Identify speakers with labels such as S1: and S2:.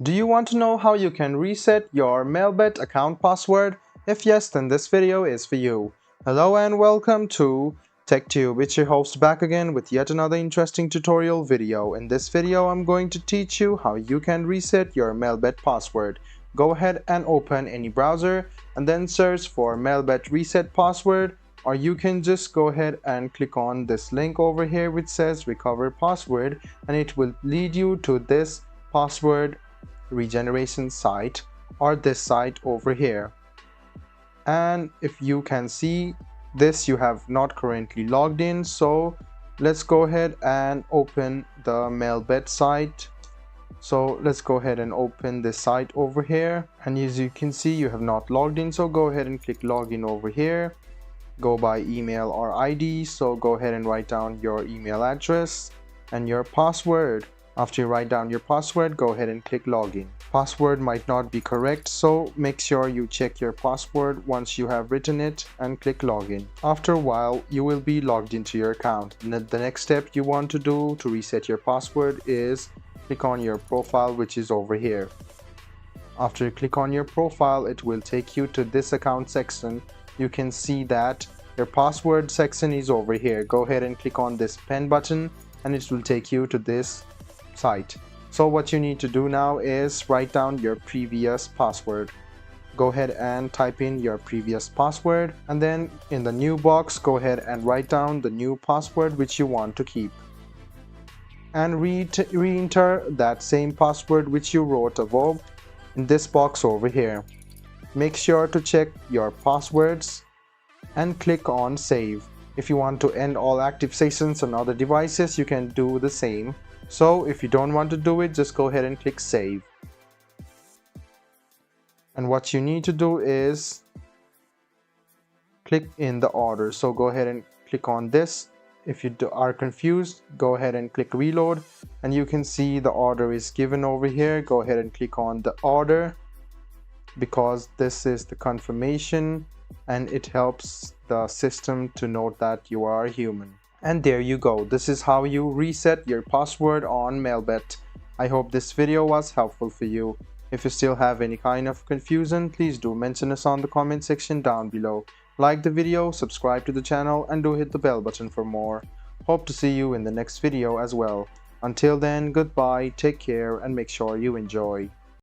S1: Do you want to know how you can reset your Melbet account password? If yes, then this video is for you. Hello and welcome to TechTube. It's your host back again with yet another interesting tutorial video. In this video, I'm going to teach you how you can reset your Melbet password. Go ahead and open any browser and then search for Melbet reset password, or you can just go ahead and click on this link over here which says recover password, and it will lead you to this password regeneration site or this site over here. And if you can see this, you have not currently logged in, so let's go ahead and open the Melbet site. So let's go ahead and open this site over here, and as you can see you have not logged in, so go ahead and click login over here. Go by email or ID, so go ahead and write down your email address and your password. After you write down your password, go ahead and click login. Password might not be correct, so make sure you check your password once you have written it and click login. After a while, you will be logged into your account. The next step you want to do to reset your password is click on your profile, which is over here. After you click on your profile, it will take you to this account section. You can see that your password section is over here. Go ahead and click on this pen button and it will take you to this site. So what you need to do now is write down your previous password. Go ahead and type in your previous password, and then in the new box go ahead and write down the new password which you want to keep, and re-enter that same password which you wrote above in this box over here. Make sure to check your passwords and click on save. If you want to end all active sessions on other devices, you can do the same. So if you don't want to do it, just go ahead and click save. And what you need to do is click in the order. So go ahead and click on this. If you are confused, go ahead and click reload, and you can see the order is given over here. Go ahead and click on the order, because this is the confirmation and it helps the system to note that you are human. And there you go. This is how you reset your password on Melbet. I hope this video was helpful for you. If you still have any kind of confusion, please do mention us on the comment section down below. Like the video, subscribe to the channel, and do hit the bell button for more. Hope to see you in the next video as well. Until then, goodbye, take care, and make sure you enjoy.